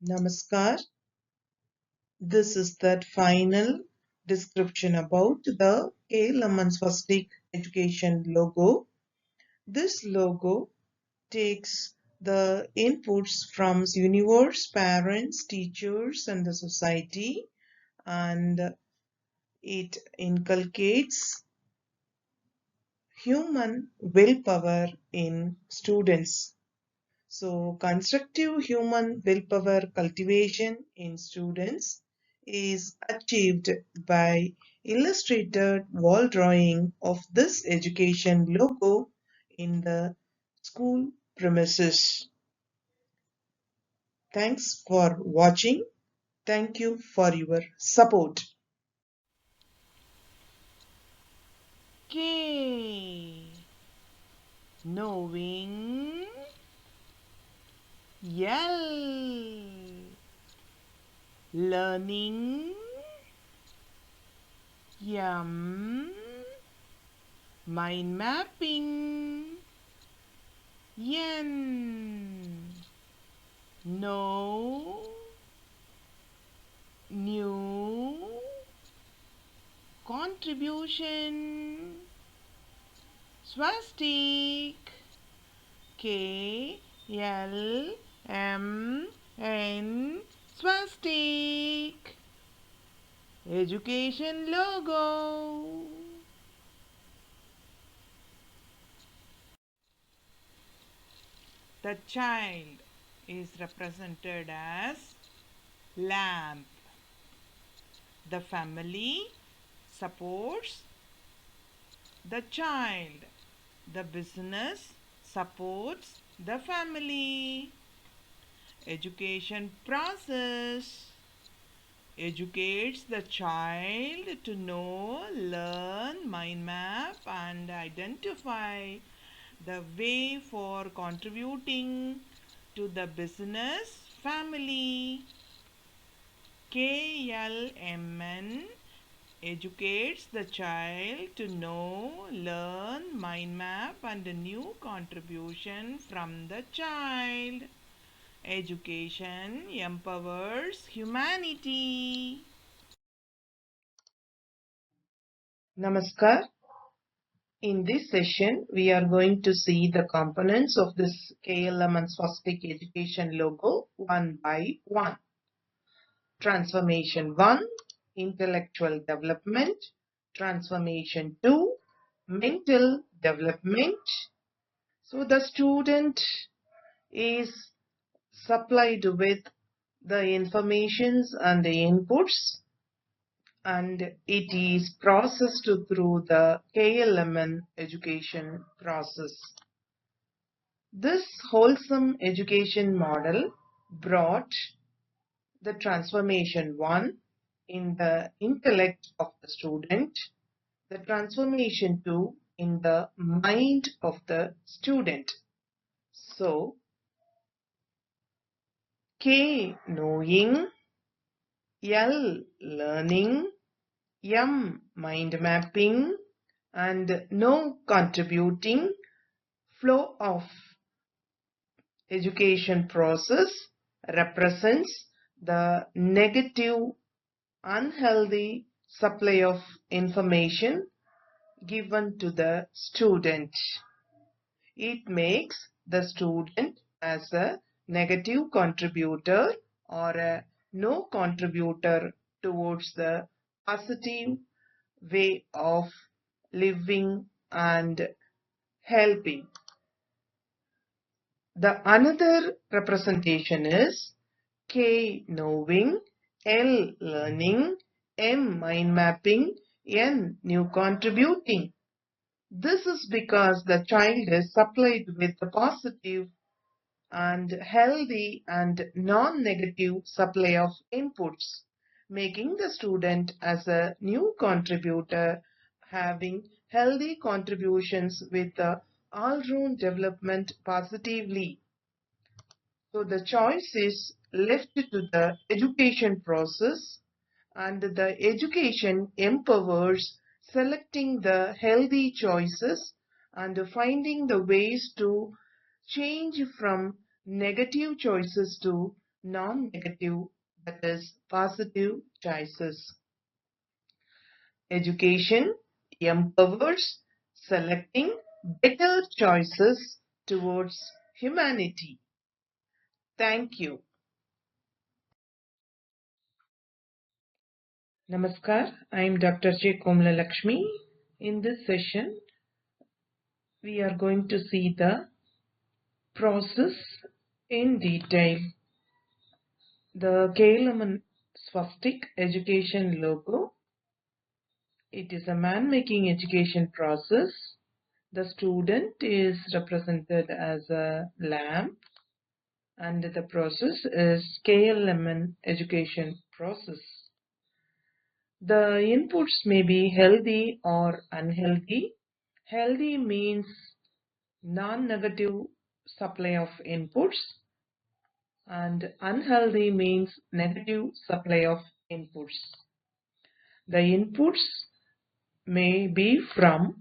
Namaskar. This is the final description about the KLMN SWASTIK education logo. This logo takes the inputs from universe, parents, teachers, and the society, and it inculcates human willpower in students. So, constructive human willpower cultivation in students is achieved by illustrated wall drawing of this education logo in the school premises. Thanks for watching. Thank you for your support. K. Knowing. L. Learning. M. Mind mapping. N. Know. New. Contribution. Swastik. KLMN Swastik. Education logo. The child is represented as lamp. The family supports the child. The business supports the family. Education process educates the child to know, learn, mind map, and identify the way for contributing to the business family. KLMN educates the child to know, learn, mind map, and a new contribution from the child. Education empowers humanity. Namaskar. In this session, we are going to see the components of this KLMN SWASTIK education logo one by one. Transformation 1, intellectual development. Transformation 2, mental development. So the student is supplied with the informations and the inputs, and it is processed through the KLMN education process. This wholesome education model brought the transformation 1 in the intellect of the student, the transformation 2 in the mind of the student. So, K knowing, L learning, M mind mapping, and no contributing flow of education process represents the negative, unhealthy supply of information given to the student. It makes the student as a negative contributor or a no contributor towards the positive way of living and helping. The another representation is K knowing, L learning, M mind mapping, N new contributing. This is because the child is supplied with a positive and healthy and non-negative supply of inputs, making the student as a new contributor having healthy contributions with the all-round development positively. So the choice is left to the education process, and the education empowers selecting the healthy choices and finding the ways to change from negative choices to non-negative, that is positive choices. Education empowers selecting better choices towards humanity. Thank you. Namaskar, I am Dr. J. Komla Lakshmi. In this session, we are going to see the process in detail. The KLMN Swastik education logo. It is a man-making education process. The student is represented as a lamb, and the process is KLMN education process. The inputs may be healthy or unhealthy. Healthy means non-negative supply of inputs, and unhealthy means negative supply of inputs. The inputs may be from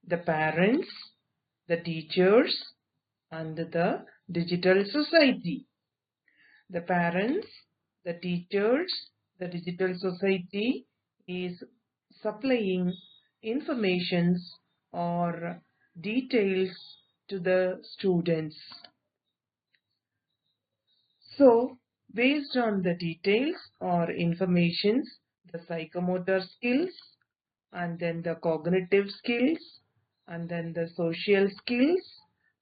the parents, the teachers, and the digital society. The parents, the teachers, the digital society is supplying informations or details to the students. So, based on the details or informations, the psychomotor skills, and then the cognitive skills, and then the social skills,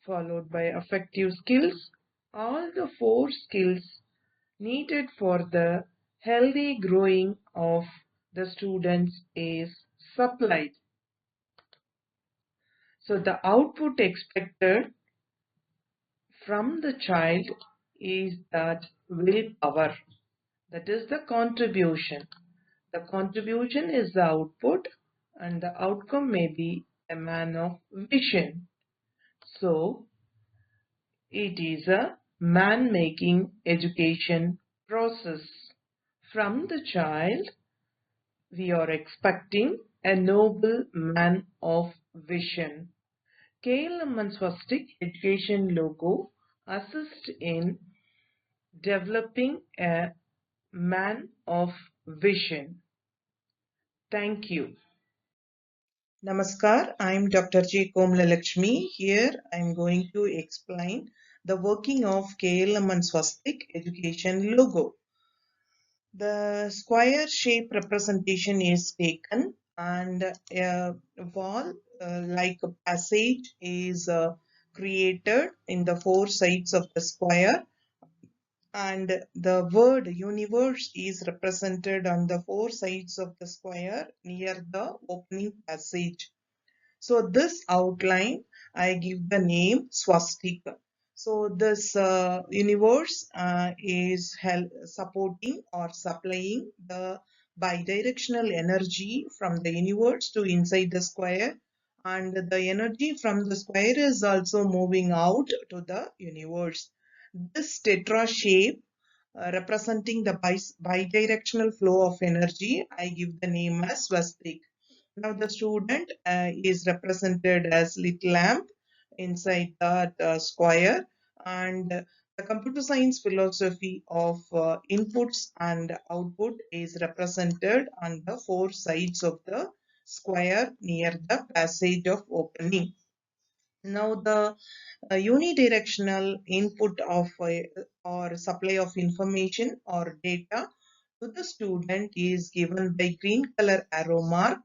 followed by affective skills, all the four skills needed for the healthy growing of the students is supplied. So the output expected from the child is that willpower, that is the contribution. The contribution is the output, and the outcome may be a man of vision. So it is a man-making education process. From the child, we are expecting a noble man of vision. KLMN Swastik education logo assists in developing a man of vision. Thank you. Namaskar, I am Dr. J. Komla Lakshmi. Here I am going to explain the working of KLMN Swastik education logo. The square shape representation is taken, and a wall like a passage is created in the four sides of the square, and the word universe is represented on the four sides of the square near the opening passage. So this outline, I give the name swastika. So this universe is supporting or supplying the bidirectional energy from the universe to inside the square, and the energy from the square is also moving out to the universe. This tetra shape representing the bidirectional flow of energy, I give the name as swastik. Now the student is represented as little lamp inside that square, and the computer science philosophy of inputs and output is represented on the four sides of the square near the passage of opening. Now the unidirectional input of or supply of information or data to the student is given by green color arrow mark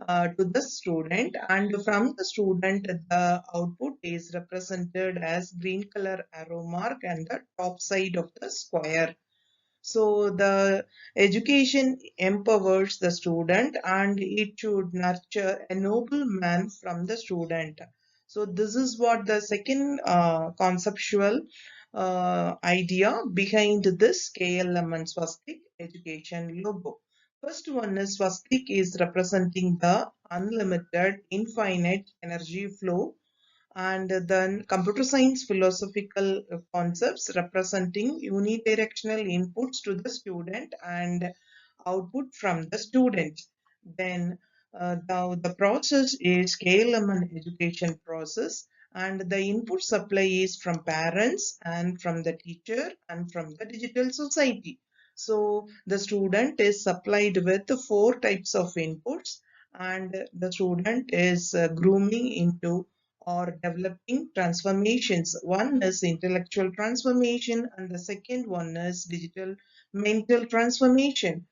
to the student, and from the student the output is represented as green color arrow mark and the top side of the square. So the education empowers the student, and it should nurture a noble man from the student. So this is what the second conceptual idea behind this KLMN Swastik education logo. First one is Swastik is representing the unlimited, infinite energy flow, and then computer science philosophical concepts representing unidirectional inputs to the student and output from the student. Then the process is KLMN education process, and the input supply is from parents and from the teacher and from the digital society. So the student is supplied with four types of inputs, and the student is grooming into or developing transformations. One is intellectual transformation, and the second one is digital mental transformation.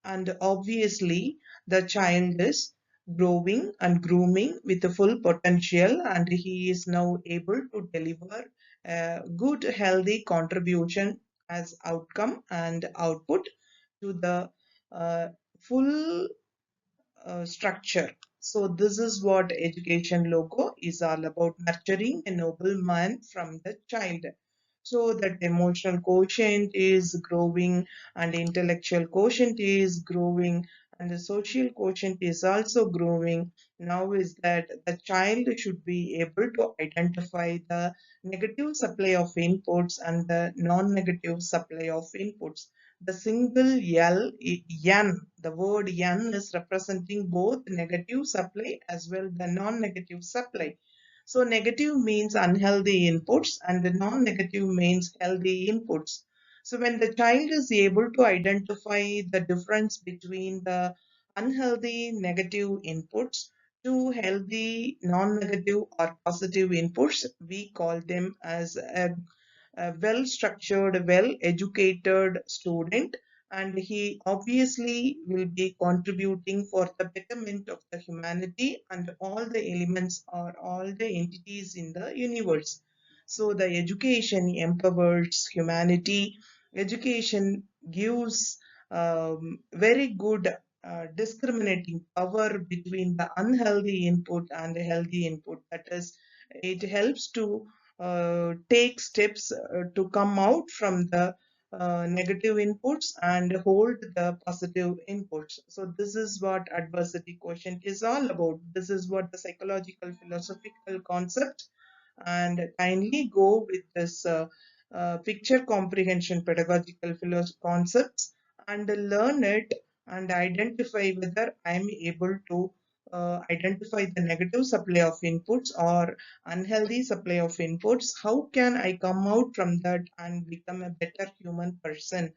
And obviously, the child is growing and grooming with the full potential, and he is now able to deliver a good, healthy contribution as outcome and output to the uh, full structure. So this is what education logo is all about, nurturing a noble man from the child. So that emotional quotient is growing and intellectual quotient is growing and the social quotient is also growing. Now is that the child should be able to identify the negative supply of inputs and the non-negative supply of inputs. The single N, the word N is representing both negative supply as well the non-negative supply. So negative means unhealthy inputs and the non-negative means healthy inputs. So when the child is able to identify the difference between the unhealthy negative inputs to healthy non-negative or positive inputs, we call them as a well structured, well educated student, and he obviously will be contributing for the betterment of the humanity and all the elements or all the entities in the universe. So the education empowers humanity. Education gives very good discriminating power between the unhealthy input and the healthy input. That is, it helps to take steps to come out from the negative inputs and hold the positive inputs. So this is what adversity quotient is all about. This is what the psychological philosophical concept, and kindly go with this picture comprehension pedagogical concepts and learn it and identify whether I am able to identify the negative supply of inputs or unhealthy supply of inputs. How can I come out from that and become a better human person?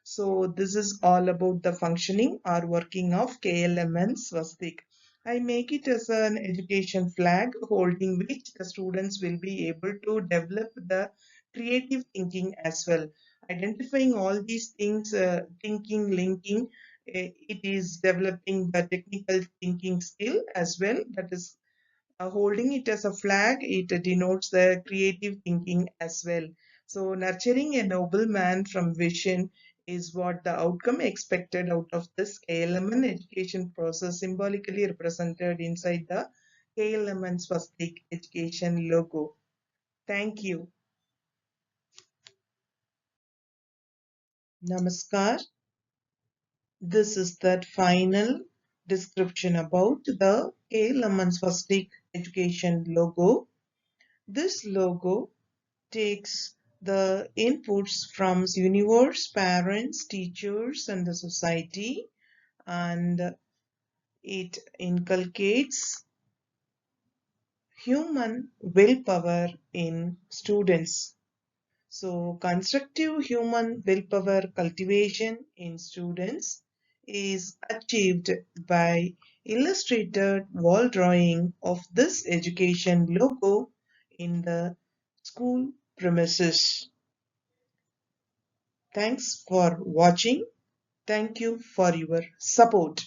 So this is all about the functioning or working of KLMN Swastik. I make it as an education flag holding which the students will be able to develop the creative thinking as well. Identifying all these things, thinking, linking, it is developing the technical thinking skill as well. That is holding it as a flag, it denotes the creative thinking as well. So, nurturing a noble man from vision is what the outcome expected out of this KLMN education process, symbolically represented inside the KLMN Swastik education logo. Thank you. Namaskar. This is that final description about the KLMN Swastik education logo. This logo takes the inputs from universe, parents, teachers, and the society, and it inculcates human willpower in students. So, constructive human willpower cultivation in students is achieved by illustrated wall drawing of this education logo in the school premises. Thanks for watching. Thank you for your support.